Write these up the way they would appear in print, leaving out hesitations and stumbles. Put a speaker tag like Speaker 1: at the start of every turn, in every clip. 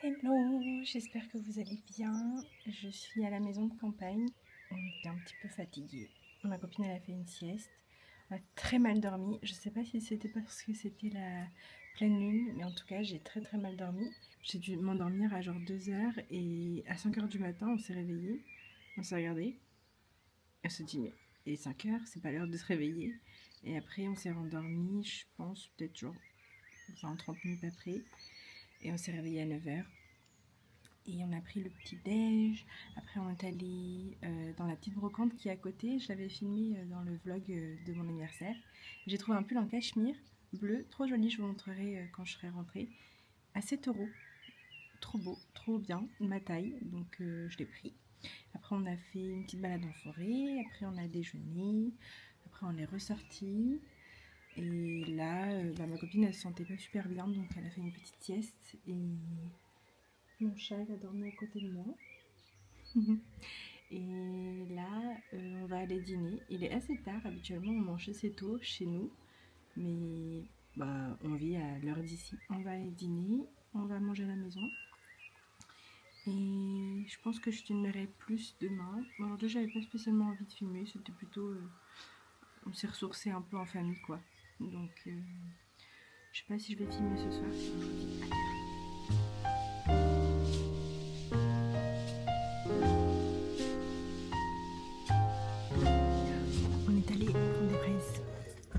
Speaker 1: Hello, j'espère que vous allez bien. Je suis à la maison de campagne. On était un petit peu fatigué. Ma copine elle a fait une sieste. On a très mal dormi. Je sais pas si c'était parce que c'était la pleine lune, mais en tout cas j'ai très mal dormi. J'ai dû m'endormir à genre 2 heures et à 5 heures du matin on s'est réveillé. On s'est regardé. On se dit mais il est 5 heures, c'est pas l'heure de se réveiller. Et après on s'est rendormi, je pense peut-être genre 20-30 minutes après. Et on s'est réveillé à 9 heures. Et on a pris le petit déj. Après on est allé dans la petite brocante qui est à côté. Je l'avais filmé dans le vlog de mon anniversaire. J'ai trouvé un pull en cachemire bleu, trop joli, je vous montrerai quand je serai rentrée. À 7 €. Trop beau, trop bien, ma taille, donc je l'ai pris. Après on a fait une petite balade en forêt, après on a déjeuné, après on est ressorti. Et là, ma copine elle se sentait pas super bien, donc elle a fait une petite sieste. Et mon chat il a dormi à côté de moi. Et là, on va aller dîner. Il est assez tard, habituellement on mange assez tôt chez nous. Mais on vit à l'heure d'ici. On va aller dîner, on va manger à la maison. Et je pense que je filmerai plus demain. Aujourd'hui j'avais pas spécialement envie de filmer, c'était plutôt... on s'est ressourcé un peu en famille quoi. Donc je sais pas si je vais filmer ce soir. On est allé prendre des fraises.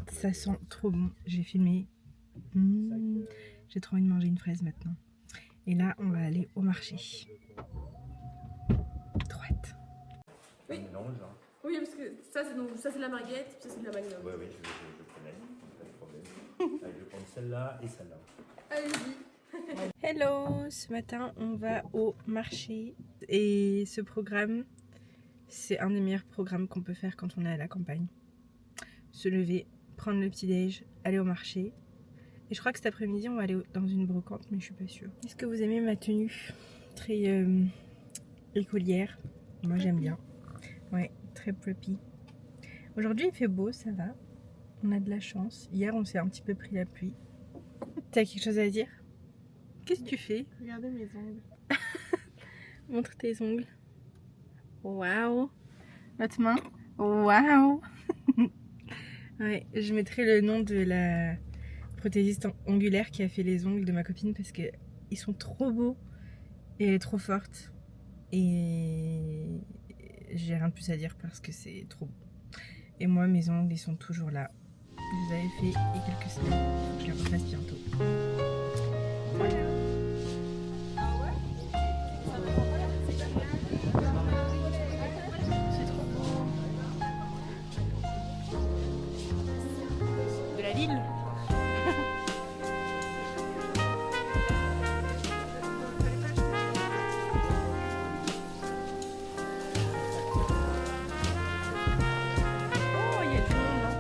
Speaker 1: Ça sent trop bon. J'ai filmé. J'ai trop envie de manger une fraise maintenant. Et là, on va aller au marché. Droite.
Speaker 2: Oui. Mélange, hein.
Speaker 3: Oui, parce que ça c'est de la marguerite, ça c'est de la magnum.
Speaker 2: Oui, je connais, pas de problème. Allez, je vais prendre celle-là et celle-là.
Speaker 3: Allez-y.
Speaker 1: Hello, ce matin on va au marché et ce programme, c'est un des meilleurs programmes qu'on peut faire quand on est à la campagne. Se lever, prendre le petit déj, aller au marché. Et je crois que cet après-midi on va aller dans une brocante, mais je suis pas sûre. Est-ce que vous aimez ma tenue? Très écolière. Moi j'aime bien. Ouais, très preppy. Aujourd'hui il fait beau, ça va. On a de la chance. Hier on s'est un petit peu pris la pluie. T'as quelque chose à dire? Qu'est-ce que tu fais?
Speaker 3: Regardez mes ongles.
Speaker 1: Montre tes ongles. Waouh. L'autre main. Waouh. Ouais, je mettrai le nom de la prothésiste ongulaire qui a fait les ongles de ma copine parce que ils sont trop beaux et elle est trop forte. Et j'ai rien de plus à dire parce que c'est trop beau. Et moi, mes ongles, ils sont toujours là. Je les avais fait il y a quelques semaines. Faut que je les refasse bientôt. Voilà. C'est trop beau. De la Lille. Oh, il y a du monde, hein.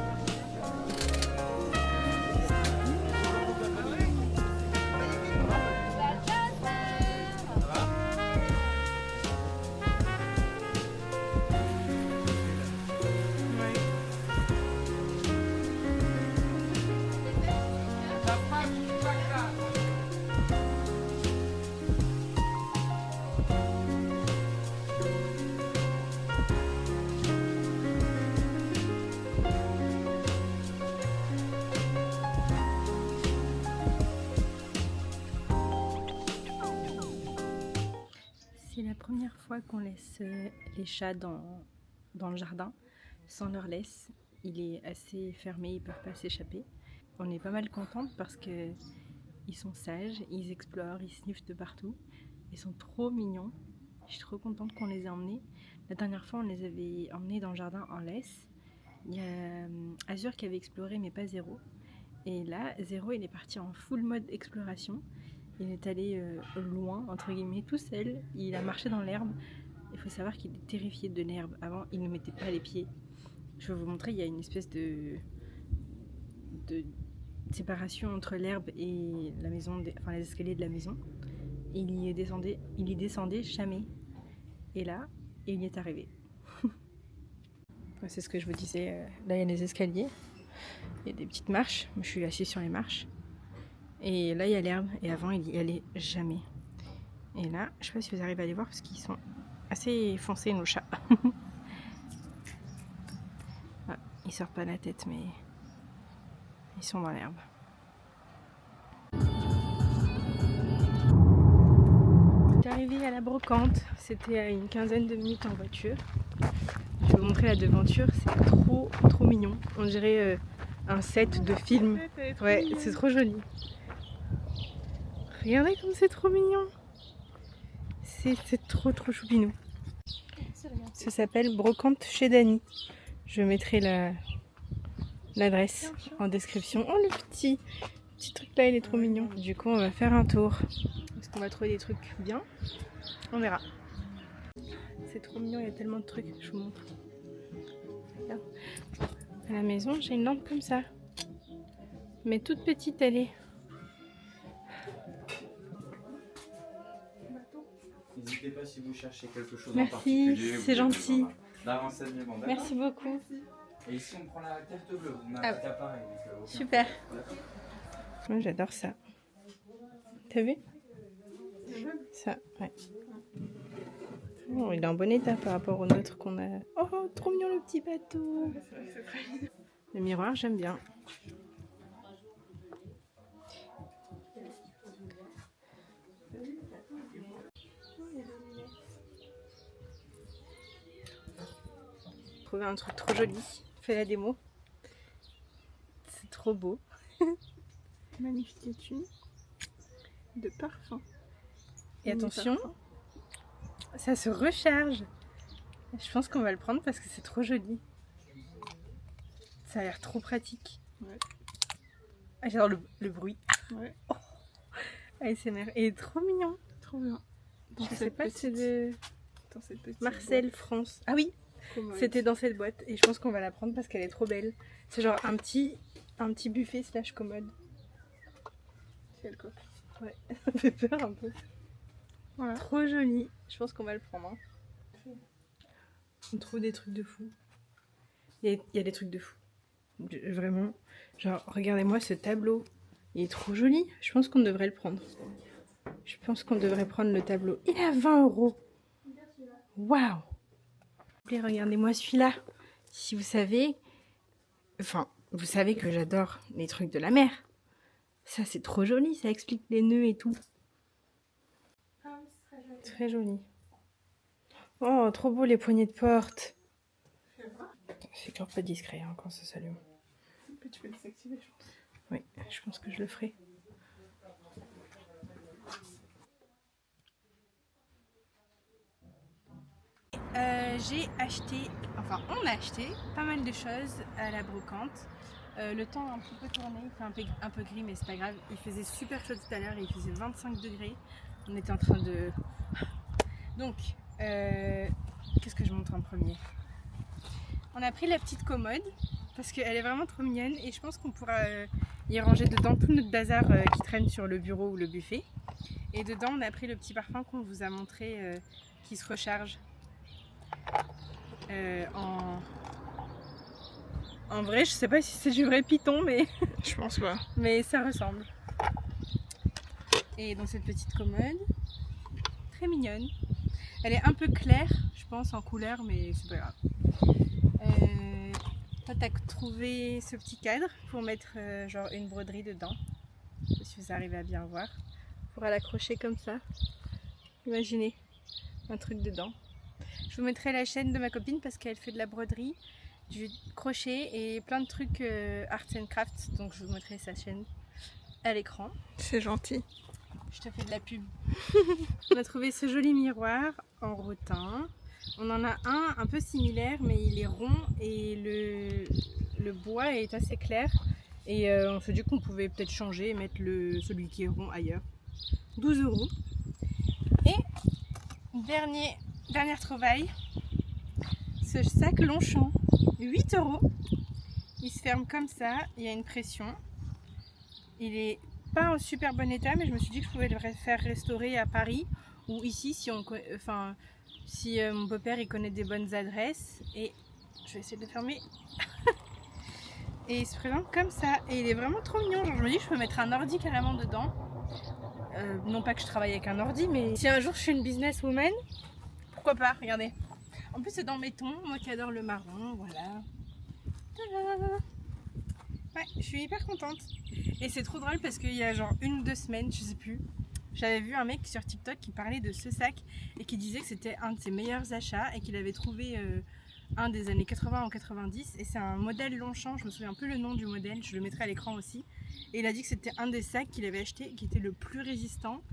Speaker 1: C'est la première fois qu'on laisse les chats dans le jardin sans leur laisse. Il est assez fermé, ils peuvent pas s'échapper. On est pas mal contente parce que ils sont sages, ils explorent, ils sniffent de partout. Ils sont trop mignons. Je suis trop contente qu'on les ait emmenés. La dernière fois, on les avait emmenés dans le jardin en laisse. Il y a Azur qui avait exploré, mais pas Zéro. Et là, Zéro, il est parti en full mode exploration. Il est allé loin, entre guillemets, tout seul. Il a marché dans l'herbe. Il faut savoir qu'il est terrifié de l'herbe. Avant, il ne mettait pas les pieds. Je vais vous montrer, il y a une espèce de séparation entre l'herbe et la maison, les escaliers de la maison. Et il y descendait jamais. Et là, il y est arrivé. C'est ce que je vous disais. Là, il y a des escaliers. Il y a des petites marches. Moi, je suis assise sur les marches. Et là, il y a l'herbe. Et avant, il y allait jamais. Et là, je sais pas si vous arrivez à les voir parce qu'ils sont assez foncés, nos chats. Ah, ils sortent pas la tête, mais ils sont dans l'herbe. On est arrivé à la brocante. C'était à une quinzaine de minutes en voiture. Je vais vous montrer la devanture. C'est trop mignon. On dirait un set de film. Ouais, c'est trop joli. Regardez comme c'est trop mignon. C'est trop choupinou. Ça s'appelle Brocante chez Dany. Je mettrai l'adresse en description. Oh, le petit truc là, il est trop mignon. Du coup, on va faire un tour. Est-ce qu'on va trouver des trucs bien? On verra. C'est trop mignon, il y a tellement de trucs. Je vous montre. Regarde. À la maison, j'ai une lampe comme ça. Mais toute petite, elle est.
Speaker 4: N'hésitez pas si vous cherchez quelque chose
Speaker 1: Merci,
Speaker 4: en particulier.
Speaker 1: c'est gentil.
Speaker 4: D'un renseignement, d'accord.
Speaker 1: Merci beaucoup.
Speaker 4: Et ici, on prend la carte bleue. On a
Speaker 1: Ah.
Speaker 4: un petit appareil. Donc, aucun
Speaker 1: Super.
Speaker 4: problème.
Speaker 1: Moi, j'adore ça. T'as vu? Ça, ouais. Oh, il est en bon état par rapport au nôtre qu'on a. Oh, trop mignon le petit bateau. Le miroir, j'aime bien. Trouver un truc trop joli. Fais la démo. C'est trop beau.
Speaker 3: Magnifique étui de parfum.
Speaker 1: Et attention, ça se recharge. Je pense qu'on va le prendre parce que c'est trop joli. Ça a l'air trop pratique.
Speaker 3: Ouais.
Speaker 1: Ah, j'adore le bruit.
Speaker 3: Ouais.
Speaker 1: Oh, ASMR. Et il est trop mignon.
Speaker 3: Trop bien.
Speaker 1: Je sais pas si c'est de
Speaker 3: Dans cette petite
Speaker 1: Marcel France. Ah oui,
Speaker 3: boîte.
Speaker 1: c'était dans cette boîte. Et je pense qu'on va la prendre parce qu'elle est trop belle. C'est genre un petit buffet / commode.
Speaker 3: Quelle coque.
Speaker 1: Ouais, ça me fait peur un peu.
Speaker 3: Voilà.
Speaker 1: Trop joli. Je pense qu'on va le prendre. Hein. On trouve des trucs de fou. Il y a des trucs de fou. Vraiment. Genre, regardez-moi ce tableau. Il est trop joli. Je pense qu'on devrait le prendre. Je pense qu'on devrait prendre le tableau. Il est à 20 €. Waouh! Regardez-moi celui-là. Si vous savez... Enfin, vous savez que j'adore les trucs de la mer. Ça, c'est trop joli. Ça explique les nœuds et tout. Très joli. Oh, trop beau les poignées de porte. C'est encore pas discret hein, quand ça s'allume.
Speaker 3: Puis tu peux les activer, je pense.
Speaker 1: Oui, je pense que je le ferai. J'ai acheté, enfin on a acheté pas mal de choses à la brocante. Le temps a un petit peu tourné, il fait un peu gris mais c'est pas grave. Il faisait super chaud tout à l'heure, il faisait 25 degrés. On était en train de... Donc, qu'est-ce que je montre en premier? On a pris la petite commode parce qu'elle est vraiment trop mignonne et je pense qu'on pourra y ranger dedans tout notre bazar qui traîne sur le bureau ou le buffet. Et dedans on a pris le petit parfum qu'on vous a montré qui se recharge en vrai. Je sais pas si c'est du vrai python mais
Speaker 3: Je pense pas.
Speaker 1: mais ça ressemble. Et dans cette petite commode, très mignonne. Elle est un peu claire, je pense, en couleur, mais c'est pas grave. Toi, t'as trouvé ce petit cadre pour mettre genre une broderie dedans. Je sais pas si vous arrivez à bien voir. On pourra l'accrocher comme ça. Imaginez, un truc dedans. Je vous mettrai la chaîne de ma copine parce qu'elle fait de la broderie, du crochet et plein de trucs arts and crafts. Donc je vous mettrai sa chaîne à l'écran.
Speaker 3: C'est gentil.
Speaker 1: Je te fais de la pub. On a trouvé ce joli miroir en rotin. On en a un peu similaire mais il est rond et le bois est assez clair. Et on s'est dit qu'on pouvait peut-être changer et mettre celui qui est rond ailleurs. 12 €. Et dernière trouvaille, ce sac Longchamp, 8 €. Il se ferme comme ça, il y a une pression. Il est pas en super bon état mais je me suis dit que je pouvais le faire restaurer à Paris ou ici si mon beau-père il connaît des bonnes adresses. Et je vais essayer de le fermer. Et il se présente comme ça et il est vraiment trop mignon. Genre, je me dis que je peux mettre un ordi carrément dedans. Non pas que je travaille avec un ordi, mais si un jour je suis une businesswoman, pourquoi pas, regardez. En plus c'est dans mes tons, moi qui adore le marron, voilà. Tada. Ouais, je suis hyper contente. Et c'est trop drôle parce qu'il y a genre 1 ou 2 semaines, je sais plus, j'avais vu un mec sur TikTok qui parlait de ce sac et qui disait que c'était un de ses meilleurs achats et qu'il avait trouvé un des années 80 en 90 et c'est un modèle Longchamp, je me souviens plus le nom du modèle, je le mettrai à l'écran aussi. Et il a dit que c'était un des sacs qu'il avait acheté qui était le plus résistant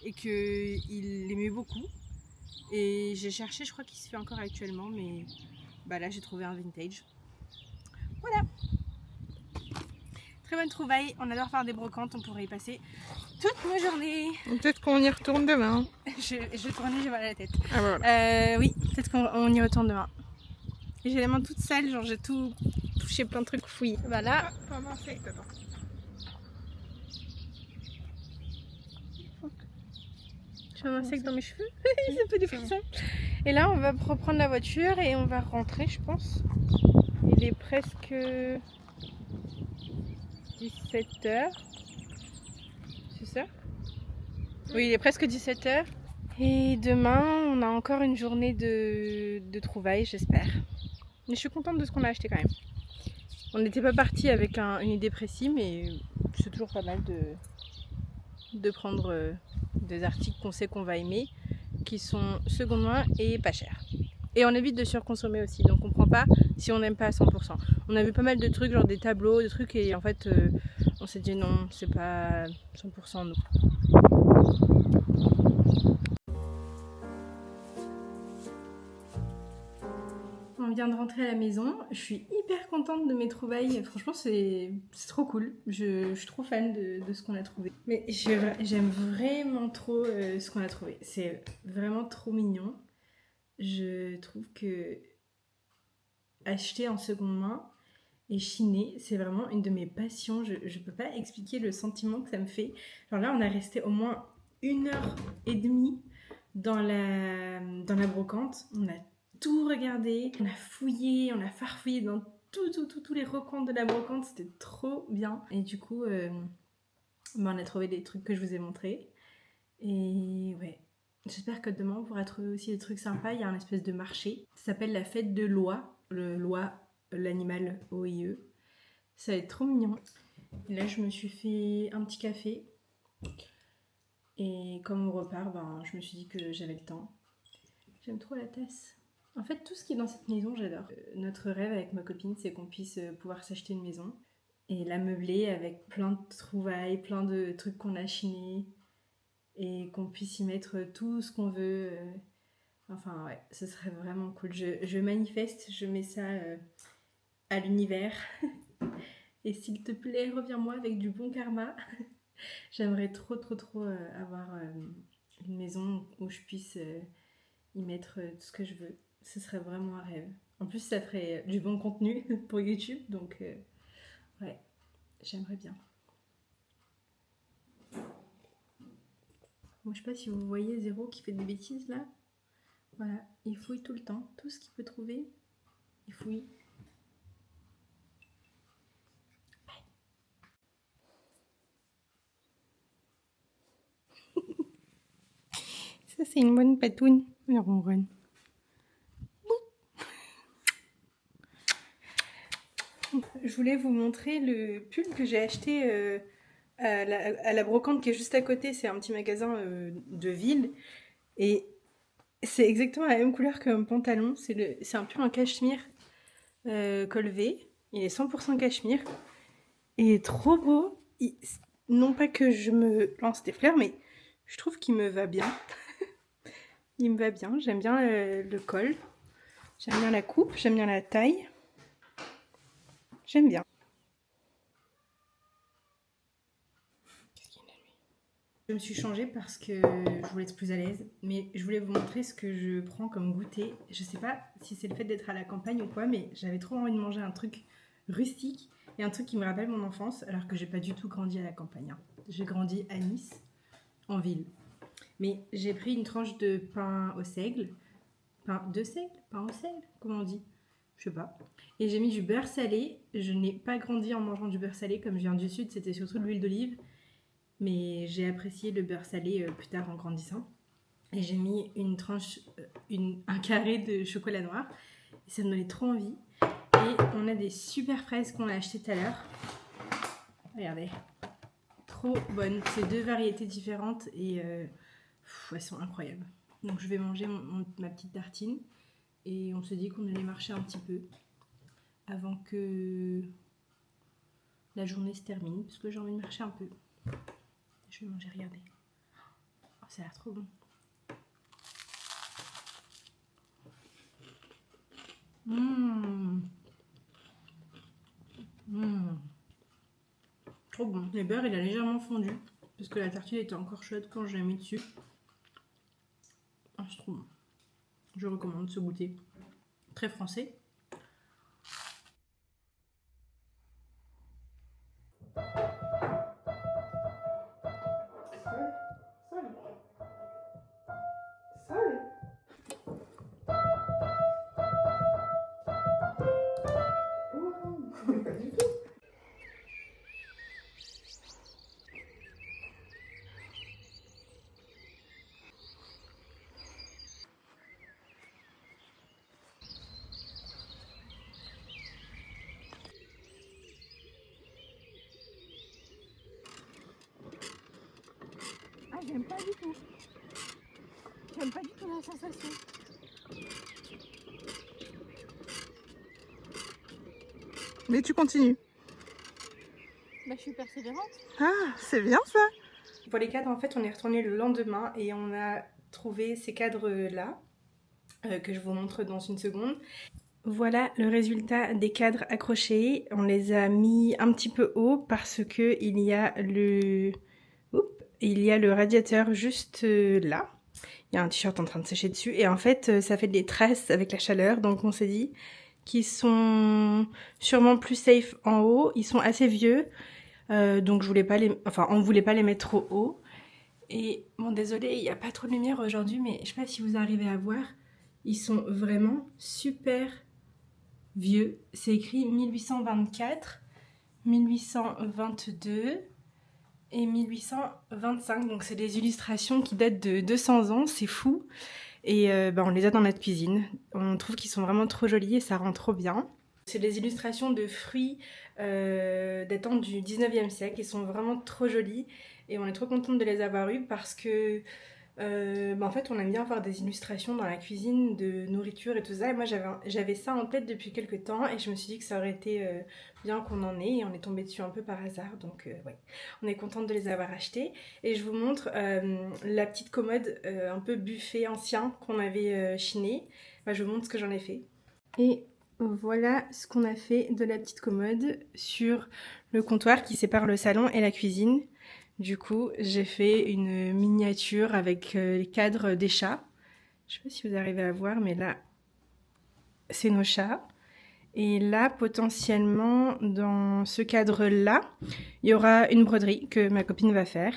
Speaker 1: et qu'il l'aimait beaucoup. Et j'ai cherché, je crois qu'il se fait encore actuellement, mais bah là j'ai trouvé un vintage. Voilà. Très bonne trouvaille, on adore faire des brocantes, on pourrait y passer toute nos journées.
Speaker 3: Peut-être qu'on y retourne demain.
Speaker 1: Je vais tourner, j'ai mal à la tête.
Speaker 3: Ah bah voilà.
Speaker 1: Oui, peut-être qu'on y retourne demain. Et j'ai les mains toutes sales, genre j'ai tout touché plein de trucs fouillis. Bah là,
Speaker 3: Pas un insecte, attends.
Speaker 1: j'ai un insecte dans mes cheveux. Ça peut des frissons. Et là, on va reprendre la voiture et on va rentrer, je pense. Il est presque 17h. C'est ça? Oui, il est presque 17h. Et demain, on a encore une journée de trouvailles, j'espère. Mais je suis contente de ce qu'on a acheté quand même. On n'était pas parti avec une idée précise, mais c'est toujours pas mal de prendre des articles qu'on sait qu'on va aimer, qui sont seconde main et pas chers. Et on évite de surconsommer aussi, donc on prend pas si on n'aime pas à 100%. On a vu pas mal de trucs, genre des tableaux, des trucs, et en fait on s'est dit non, c'est pas 100% nous. On vient de rentrer à la maison, je suis hyper contente de mes trouvailles, franchement c'est trop cool, je suis trop fan de ce qu'on a trouvé. Mais j'aime vraiment trop ce qu'on a trouvé, c'est vraiment trop mignon. Je trouve que acheter en seconde main et chiner, c'est vraiment une de mes passions, je peux pas expliquer le sentiment que ça me fait. Genre là on a resté au moins 1h30 dans la brocante, on a tout regardé, on a fouillé, on a farfouillé dans tous les recoins de la brocante, c'était trop bien. Et du coup, on a trouvé des trucs que je vous ai montrés. Et ouais, j'espère que demain on pourra trouver aussi des trucs sympas. Il y a un espèce de marché, ça s'appelle la fête de l'oie, l'animal OIE. Ça va être trop mignon. Et là, je me suis fait un petit café. Et comme on repart, je me suis dit que j'avais le temps. J'aime trop la tasse. En fait, tout ce qui est dans cette maison, j'adore. Notre rêve avec ma copine, c'est qu'on puisse pouvoir s'acheter une maison et la meubler avec plein de trouvailles, plein de trucs qu'on a chinés et qu'on puisse y mettre tout ce qu'on veut. Enfin, ouais, ce serait vraiment cool. Je manifeste, je mets ça à l'univers. Et s'il te plaît, reviens-moi avec du bon karma. J'aimerais trop avoir une maison où je puisse y mettre tout ce que je veux. Ce serait vraiment un rêve. En plus, ça ferait du bon contenu pour YouTube, donc ouais, j'aimerais bien. Bon, je sais pas si vous voyez Zéro qui fait des bêtises là. Voilà, il fouille tout le temps. Tout ce qu'il peut trouver, il fouille. Ça, c'est une bonne patoune. Elle ronronne. Je voulais vous montrer le pull que j'ai acheté à la brocante qui est juste à côté. C'est un petit magasin de ville. Et c'est exactement la même couleur que mon pantalon. C'est un pull en cachemire col V. Il est 100% cachemire. Il est trop beau. Non pas que je me lance des fleurs, mais je trouve qu'il me va bien. Il me va bien. J'aime bien le col. J'aime bien la coupe. J'aime bien la taille. J'aime bien. Je me suis changée parce que je voulais être plus à l'aise, mais je voulais vous montrer ce que je prends comme goûter. Je sais pas si c'est le fait d'être à la campagne ou quoi, mais j'avais trop envie de manger un truc rustique et un truc qui me rappelle mon enfance, alors que j'ai pas du tout grandi à la campagne. J'ai grandi à Nice, en ville. Mais j'ai pris une tranche de pain au seigle. Pain au seigle, comment on dit? Je sais pas. Et j'ai mis du beurre salé. Je n'ai pas grandi en mangeant du beurre salé, comme je viens du sud, c'était surtout de l'huile d'olive. mais j'ai apprécié le beurre salé plus tard en grandissant. Et j'ai mis une tranche, un carré de chocolat noir. Et ça me donnait trop envie. Et on a des super fraises qu'on a achetées tout à l'heure. Regardez. Trop bonnes. C'est 2 variétés différentes et elles sont incroyables. Donc je vais manger ma petite tartine. Et on se dit qu'on allait marcher un petit peu avant que la journée se termine. Parce que j'ai envie de marcher un peu. Je vais manger, regardez. Oh, ça a l'air trop bon. Trop bon. Le beurre il a légèrement fondu parce que la tartine était encore chaude quand je l'ai mis dessus. Ah, c'est trop bon. Je recommande ce goûter. Très français. J'aime pas du tout. J'aime pas du tout la sensation.
Speaker 3: Mais tu continues.
Speaker 1: Bah, je suis persévérante.
Speaker 3: Ah, c'est bien ça.
Speaker 1: Pour les cadres, en fait, on est retourné le lendemain et on a trouvé ces cadres-là que je vous montre dans une seconde. Voilà le résultat des cadres accrochés. On les a mis un petit peu haut parce que il y a le radiateur juste là. Il y a un t-shirt en train de sécher dessus et en fait ça fait des traces avec la chaleur, donc on s'est dit qu'ils sont sûrement plus safe en haut. Ils sont assez vieux, donc on voulait pas les mettre trop haut. Et bon, désolé, il n'y a pas trop de lumière aujourd'hui, mais je sais pas si vous arrivez à voir, ils sont vraiment super vieux. C'est écrit 1824, 1822 et 1825, donc c'est des illustrations qui datent de 200 ans, c'est fou. Et on les a dans notre cuisine. On trouve qu'ils sont vraiment trop jolis et ça rend trop bien. C'est des illustrations de fruits datant du 19e siècle. Ils sont vraiment trop jolis et on est trop contente de les avoir eus parce que en fait on aime bien avoir des illustrations dans la cuisine de nourriture et tout ça. Et moi j'avais ça en tête depuis quelques temps et je me suis dit que ça aurait été bien qu'on en ait et on est tombé dessus un peu par hasard. Donc ouais, on est contente de les avoir achetés. Et je vous montre la petite commode un peu buffet ancien qu'on avait chiné. Je vous montre ce que j'en ai fait. Et voilà ce qu'on a fait de la petite commode sur le comptoir qui sépare le salon et la cuisine. Du coup, j'ai fait une miniature avec les cadres des chats. Je sais pas si vous arrivez à voir, mais là, c'est nos chats. Et là, potentiellement, dans ce cadre-là, il y aura une broderie que ma copine va faire.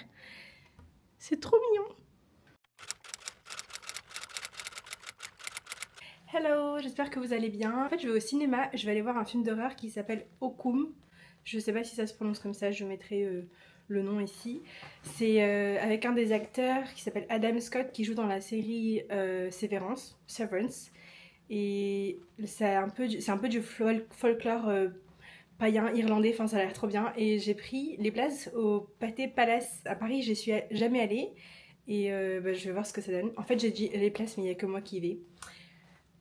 Speaker 1: C'est trop mignon. Hello, j'espère que vous allez bien. En fait, je vais au cinéma, je vais aller voir un film d'horreur qui s'appelle Okum. Je sais pas si ça se prononce comme ça, je mettrai le nom ici. C'est avec un des acteurs qui s'appelle Adam Scott qui joue dans la série Severance. Et c'est un peu du folklore païen irlandais, enfin ça a l'air trop bien. Et j'ai pris les places au Pâté Palace à Paris, j'y suis jamais allée. Et je vais voir ce que ça donne. En fait j'ai dit les places mais il n'y a que moi qui y vais.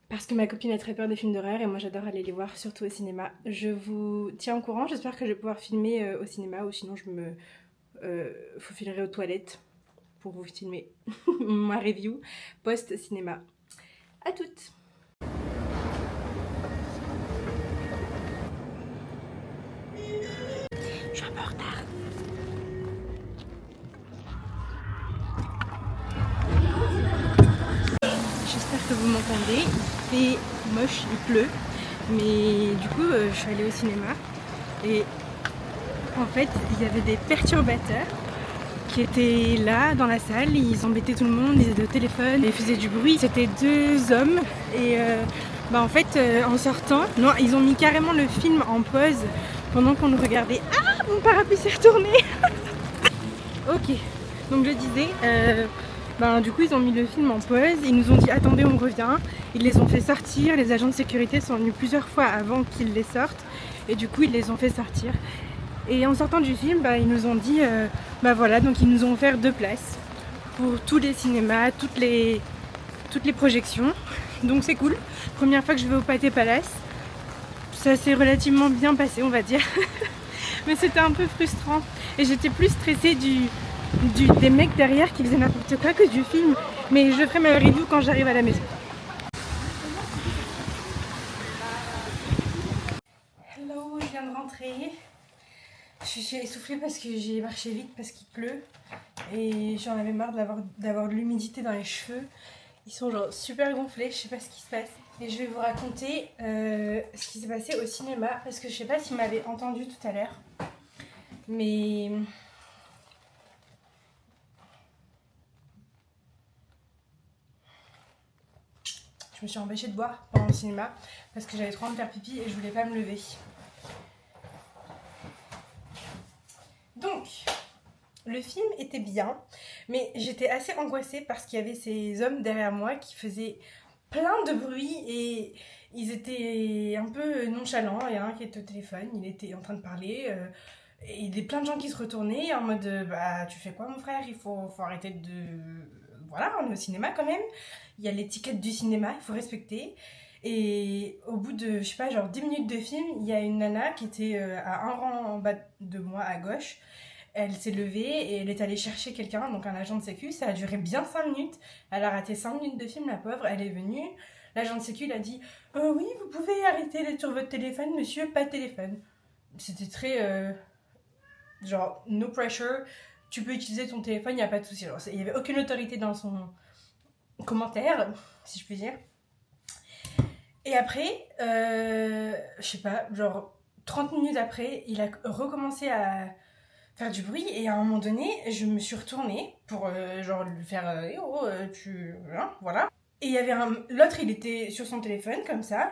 Speaker 1: Parce que ma copine a très peur des films d'horreur et moi j'adore aller les voir, surtout au cinéma. Je vous tiens au courant, j'espère que je vais pouvoir filmer au cinéma ou sinon je me faufilerai aux toilettes pour vous filmer ma review post-cinéma. À toutes! Je suis un peu en retard. J'espère que vous m'entendez. Il fait moche, il pleut. Mais du coup, je suis allée au cinéma. Et en fait, il y avait des perturbateurs qui étaient là dans la salle. Ils embêtaient tout le monde, ils étaient au téléphone, ils faisaient du bruit. C'était 2 hommes. Et en fait, en sortant, non, ils ont mis carrément le film en pause pendant qu'on nous regardait. Ah, mon parapluie s'est retourné. Ok, donc je disais, du coup ils ont mis le film en pause, ils nous ont dit attendez on revient, ils les ont fait sortir, les agents de sécurité sont venus plusieurs fois avant qu'ils les sortent et du coup ils les ont fait sortir. Et en sortant du film, ils nous ont dit, voilà, donc ils nous ont offert 2 places pour tous les cinémas, toutes les projections, donc c'est cool. Première fois que je vais au Pathé Palace, ça s'est relativement bien passé on va dire, mais c'était un peu frustrant et j'étais plus stressée des mecs derrière qui faisaient n'importe quoi que du film, mais je ferai ma review quand j'arrive à la maison. Hello, je viens de rentrer. Je suis essoufflée parce que j'ai marché vite parce qu'il pleut et j'en avais marre d'avoir de l'humidité dans les cheveux. Ils sont genre super gonflés, je sais pas ce qui se passe. Et je vais vous raconter ce qui s'est passé au cinéma parce que je sais pas si vous m'avez entendu tout à l'heure. Mais je me suis empêchée de boire pendant le cinéma parce que j'avais trop envie de faire pipi et je voulais pas me lever. Donc, le film était bien, mais j'étais assez angoissée parce qu'il y avait ces hommes derrière moi qui faisaient plein de bruit et ils étaient un peu nonchalants. Il y en a un qui était au téléphone, il était en train de parler et il y avait plein de gens qui se retournaient en mode tu fais quoi mon frère, il faut arrêter de... Voilà, on est au cinéma quand même, il y a l'étiquette du cinéma, il faut respecter. Et au bout de, je sais pas, genre 10 minutes de film, il y a une nana qui était à un rang en bas de moi à gauche. Elle s'est levée et elle est allée chercher quelqu'un, donc un agent de sécu. Ça a duré bien 5 minutes. Elle a raté 5 minutes de film, la pauvre. Elle est venue. L'agent de sécu, il a dit oui, vous pouvez arrêter d'être sur votre téléphone, monsieur, pas de téléphone. C'était très... genre, no pressure. Tu peux utiliser ton téléphone, il n'y a pas de souci. Il n'y avait aucune autorité dans son commentaire, si je puis dire. Et après, je sais pas, genre 30 minutes après, il a recommencé à faire du bruit et à un moment donné, je me suis retournée pour genre lui faire tu... Hein, voilà. Et il y avait l'autre, il était sur son téléphone comme ça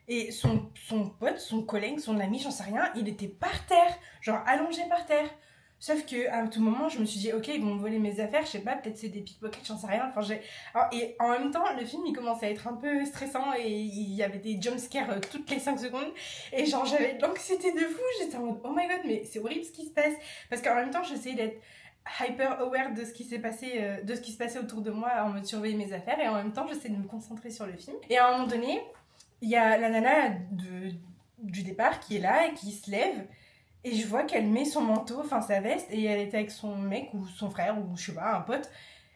Speaker 1: et son pote, son collègue, son ami, j'en sais rien, il était par terre, genre allongé par terre. Sauf qu'à tout moment, je me suis dit, ok, ils vont me voler mes affaires, je sais pas, peut-être c'est des pickpockets, j'en sais rien. Et en même temps, le film, il commençait à être un peu stressant et il y avait des jumpscares toutes les 5 secondes. Et genre, j'avais de l'anxiété de fou, j'étais en mode, oh my god, mais c'est horrible ce qui se passe. Parce qu'en même temps, j'essayais d'être hyper aware de ce qui s'est passé, de ce qui se passait autour de moi, en mode surveiller mes affaires. Et en même temps, j'essayais de me concentrer sur le film. Et à un moment donné, il y a la nana du départ qui est là et qui se lève. Et je vois qu'elle met son manteau, enfin sa veste, et elle était avec son mec ou son frère ou je sais pas, un pote.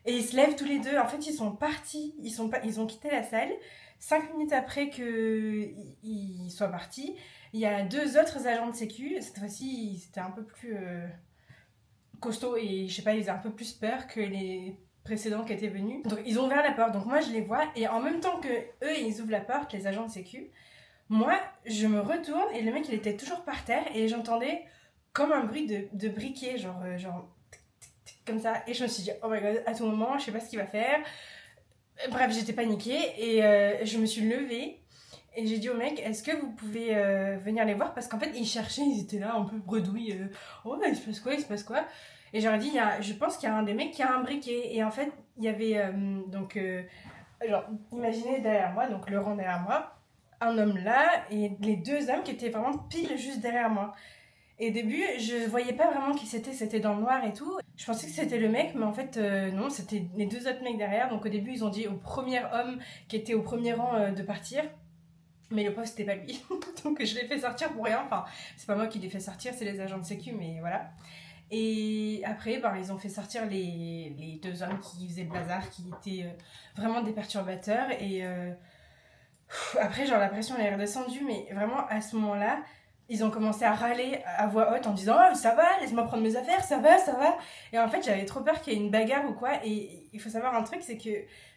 Speaker 1: Et ils se lèvent tous les deux. En fait, ils sont partis, ils ont quitté la salle. 5 minutes après qu'ils soient partis, il y a 2 autres agents de sécu. Cette fois-ci, c'était un peu plus costaud et je sais pas, ils avaient un peu plus peur que les précédents qui étaient venus. Donc ils ont ouvert la porte. Donc moi, je les vois et en même temps que eux, ils ouvrent la porte, les agents de sécu. Moi, je me retourne et le mec, il était toujours par terre et j'entendais comme un bruit de briquet, genre tic, tic, tic, comme ça. Et je me suis dit, oh my god, à tout moment, je sais pas ce qu'il va faire. Bref, j'étais paniquée et je me suis levée et j'ai dit au mec, est-ce que vous pouvez venir les voir? Parce qu'en fait, ils cherchaient, ils étaient là un peu bredouilles. Oh, il se passe quoi? Et j'aurais dit, je pense qu'il y a un des mecs qui a un briquet. Et en fait, il y avait genre, imaginez derrière moi, donc le rang derrière moi, un homme là et les 2 hommes qui étaient vraiment pile juste derrière moi. Et au début, je voyais pas vraiment qui c'était dans le noir et tout. Je pensais que c'était le mec, mais en fait, non, c'était les 2 autres mecs derrière. Donc au début, ils ont dit au premier homme qui était au premier rang de partir. Mais le pauvre, c'était pas lui. Donc je l'ai fait sortir pour rien. Enfin, c'est pas moi qui l'ai fait sortir, c'est les agents de sécu, mais voilà. Et après, ils ont fait sortir les 2 hommes qui faisaient le bazar, qui étaient vraiment des perturbateurs. Et après, genre, la pression elle est redescendue, mais vraiment, à ce moment-là, ils ont commencé à râler à voix haute en disant « Oh, ça va, laisse-moi prendre mes affaires, ça va, ça va !» Et en fait, j'avais trop peur qu'il y ait une bagarre ou quoi. Et il faut savoir un truc, c'est que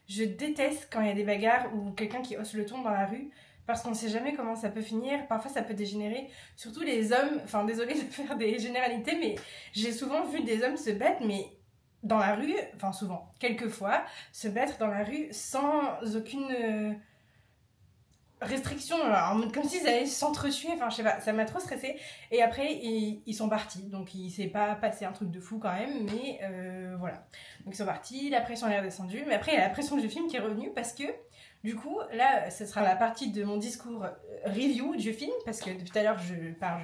Speaker 1: je déteste quand il y a des bagarres ou quelqu'un qui hausse le ton dans la rue, parce qu'on sait jamais comment ça peut finir. Parfois, ça peut dégénérer. Surtout les hommes, enfin, désolée de faire des généralités, mais j'ai souvent vu des hommes se battre, mais dans la rue, enfin souvent, quelquefois, se battre dans la rue sans aucune... restriction, en mode comme s'ils allaient s'entretuer, enfin je sais pas, ça m'a trop stressée. Et après ils sont partis, donc il s'est pas passé un truc de fou quand même, mais voilà. Donc ils sont partis, la pression est redescendue, mais après il y a la pression du film qui est revenue parce que du coup là ce sera la partie de mon discours review du film, parce que depuis tout à l'heure je parle,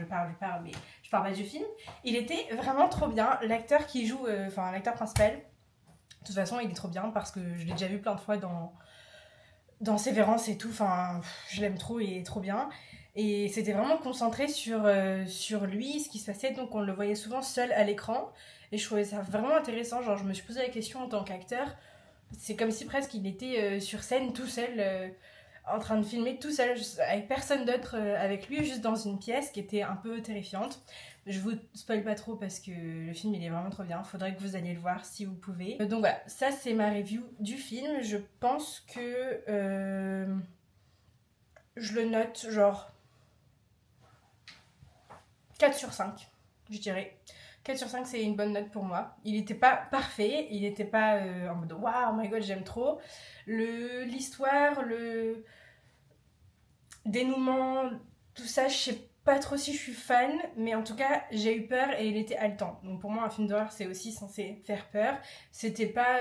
Speaker 1: mais je parle pas du film. Il était vraiment trop bien, l'acteur qui joue, enfin l'acteur principal, de toute façon il est trop bien parce que je l'ai déjà vu plein de fois dans Sévérance et tout, enfin je l'aime trop, il est trop bien. Et c'était vraiment concentré sur lui, ce qui se passait, donc on le voyait souvent seul à l'écran. Et je trouvais ça vraiment intéressant, genre je me suis posé la question en tant qu'acteur, c'est comme si presque il était sur scène tout seul, en train de filmer tout seul, avec personne d'autre avec lui, juste dans une pièce qui était un peu terrifiante. Je vous spoil pas trop parce que le film il est vraiment trop bien, faudrait que vous alliez le voir si vous pouvez. Donc voilà, ça c'est ma review du film. Je pense que je le note genre 4 sur 5, je dirais. 4 sur 5 c'est une bonne note pour moi. Il était pas parfait, il était pas en mode waouh, oh my god j'aime trop. L'histoire, le dénouement, tout ça, je sais pas trop si je suis fan, mais en tout cas j'ai eu peur et il était haletant. Donc pour moi un film d'horreur c'est aussi censé faire peur. C'était pas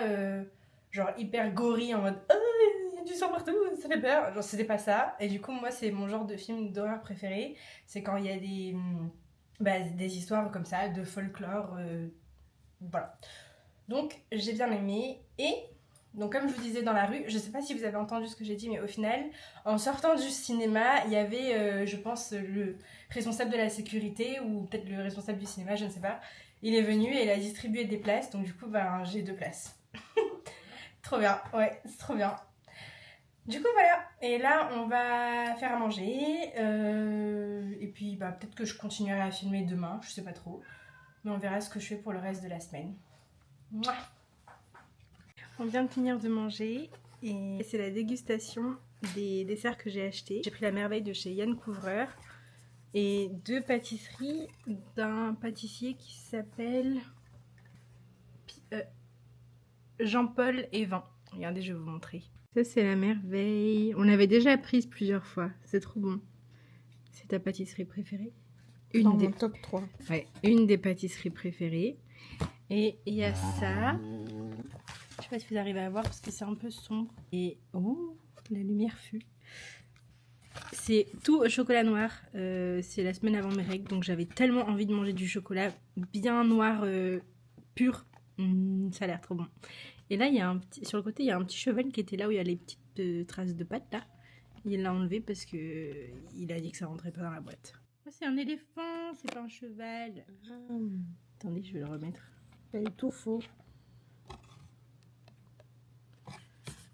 Speaker 1: genre hyper gory en mode oh, il y a du sang partout, ça fait peur. Genre c'était pas ça. Et du coup moi c'est mon genre de film d'horreur préféré. C'est quand il y a des histoires comme ça, de folklore. Voilà. Donc j'ai bien aimé. Et donc comme je vous disais dans la rue, je sais pas si vous avez entendu ce que j'ai dit, mais au final, en sortant du cinéma, il y avait, je pense, le responsable de la sécurité, ou peut-être le responsable du cinéma, je ne sais pas. Il est venu et il a distribué des places, donc du coup, ben, j'ai 2 places. Trop bien, ouais, c'est trop bien. Du coup, voilà. Et là, on va faire à manger. Et puis, bah, peut-être que je continuerai à filmer demain, je sais pas trop. Mais on verra ce que je fais pour le reste de la semaine. Mouah. On vient de finir de manger et c'est la dégustation des desserts que j'ai achetés. J'ai pris la merveille de chez Yann Couvreur et 2 pâtisseries d'un pâtissier qui s'appelle Jean-Paul Evin. Regardez, je vais vous montrer. Ça, c'est la merveille. On l'avait déjà prise plusieurs fois. C'est trop bon. C'est ta pâtisserie préférée?
Speaker 3: Dans mon top 3.
Speaker 1: Ouais, une des pâtisseries préférées. Et il y a ça. Je sais pas si vous arrivez à voir parce que c'est un peu sombre. Et oh, la lumière fut. C'est tout au chocolat noir. C'est la semaine avant mes règles, donc j'avais tellement envie de manger du chocolat bien noir, pur. Ça a l'air trop bon. Et là, il y a sur le côté, il y a un petit cheval qui était là où il y a les petites traces de pâte là. Il l'a enlevé parce que il a dit que ça rentrait pas dans la boîte. Oh, c'est un éléphant, c'est pas un cheval. Attendez, je vais le remettre.
Speaker 3: Pas du tout faux.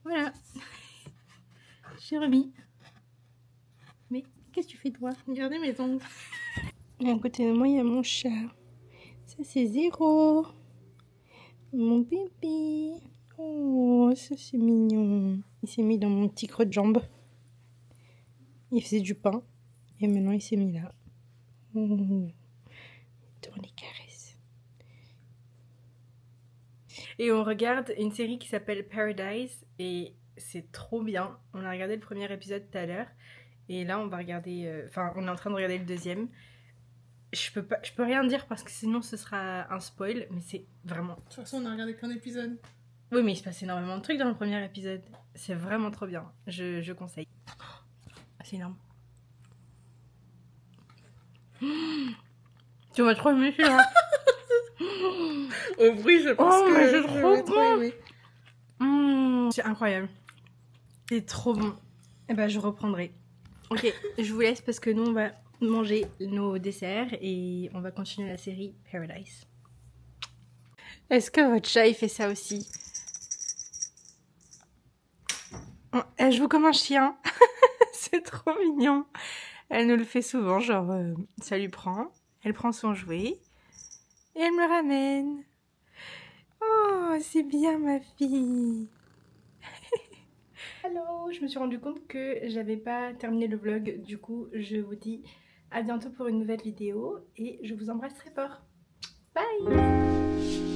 Speaker 1: Voilà. J'ai remis. Mais qu'est-ce que tu fais toi?
Speaker 3: Regardez mes ongles.
Speaker 1: Et à côté de moi, il y a mon chat. Ça, c'est Zéro. Mon bébé. Oh, ça, c'est mignon. Il s'est mis dans mon petit creux de jambe. Il faisait du pain. Et maintenant, il s'est mis là. Oh. Tourne les caresses. Et on regarde une série qui s'appelle Paradise. Et c'est trop bien. On a regardé le premier épisode tout à l'heure. Et là, on va regarder... Enfin, on est en train de regarder le deuxième. Je peux rien dire parce que sinon ce sera un spoil, mais c'est vraiment...
Speaker 3: De toute façon, on a regardé qu'un épisode.
Speaker 1: Oui, mais il se passe énormément de trucs dans le premier épisode. C'est vraiment trop bien. Je conseille. Ah, c'est énorme. Tu vas trop aimer celui-là.
Speaker 3: Au bruit, je pense que
Speaker 1: mais c'est
Speaker 3: je
Speaker 1: trop
Speaker 3: vais
Speaker 1: bon.
Speaker 3: aimer.
Speaker 1: C'est incroyable. C'est trop bon. Et ben, je reprendrai. Ok, je vous laisse parce que nous, on va manger nos desserts et on va continuer la série Paradise. Est-ce que votre chat, il fait ça aussi? Elle joue comme un chien. C'est trop mignon. Elle nous le fait souvent, genre, ça lui prend. Elle prend son jouet et elle me le ramène. Oh, c'est bien ma fille. Allô, je me suis rendu compte que j'avais pas terminé le vlog. Du coup, je vous dis à bientôt pour une nouvelle vidéo et je vous embrasse très fort. Bye!